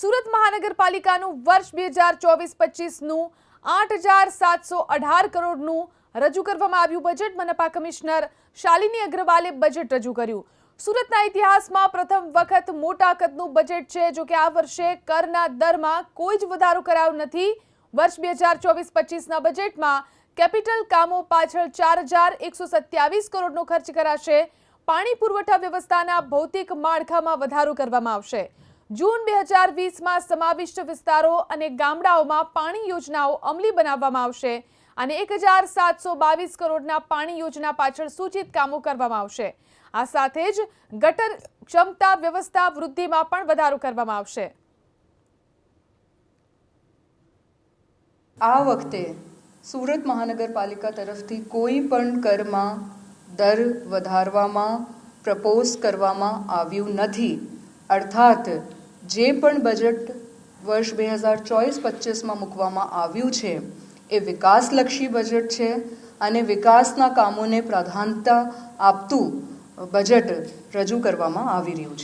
સુરત મહાનગરપાલિકાનું વર્ષ 2024-25નું 8,718 કરોડનું રજૂ કરવામાં આવ્યું બજેટ. મનપા કમિશનર શાલિની અગ્રવાલે બજેટ રજૂ કર્યું. સુરતના ઇતિહાસમાં પ્રથમ વખત મોટા કદનું બજેટ છે. જો કે આ વર્ષે કરના દરમાં કોઈ જ વધારો કરાયો નથી. વર્ષ 2024-25ના બજેટમાં કેપિટલ કામો પાછળ 4,127 કરોડનો ખર્ચ કરાશે. પાણી પુરવઠા વ્યવસ્થાના ભૌતિક માળખામાં વધારો કરવામાં આવશે. જૂન 2020માં સમાવિષ્ટ વિસ્તારો અને ગામડાઓમાં પાણી યોજનાઓ અમલી બનાવવામાં આવશે અને 1,722 કરોડના પાણી યોજના પાછળ સૂચિત કામો કરવામાં આવશે. આ સાથે જ ગટર ક્ષમતા વ્યવસ્થા વૃદ્ધિમાં પણ વધારો કરવામાં આવશે. આ વખતે સુરત મહાનગરપાલિકા તરફથી કોઈ પણ કરમાં દર વધારવામાં પ્રપોઝ કરવામાં આવ્યું નથી. અર્થાત જે પણ બજેટ વર્ષ 2024-25માં મૂકવામાં આવ્યું છે એ વિકાસલક્ષી બજેટ છે અને વિકાસના કામોને પ્રાધાન્યતા આપતું બજેટ રજૂ કરવામાં આવી રહ્યું છે.